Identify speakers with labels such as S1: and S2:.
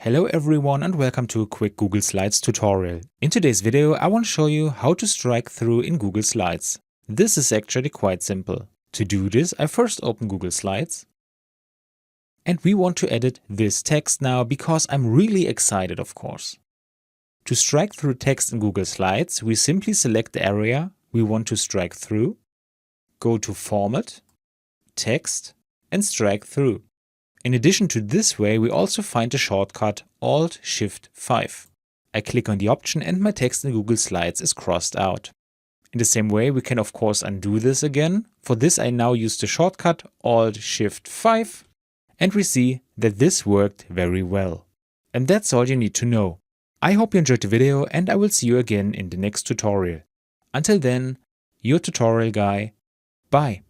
S1: Hello everyone and welcome to a quick Google Slides tutorial. In today's video I want to show you how to strike through in Google Slides. This is actually quite simple. To do this, I first open Google Slides. And we want to edit this text now because I'm really excited, of course. To strike through text in Google Slides, we simply select the area we want to strike through, go to Format, Text and strike through. In addition to this way, we also find the shortcut Alt-Shift-5. I click on the option and my text in Google Slides is crossed out. In the same way, we can of course undo this again. For this, I now use the shortcut Alt-Shift-5 and we see that this worked very well. And that's all you need to know. I hope you enjoyed the video and I will see you again in the next tutorial. Until then, your tutorial guy. Bye.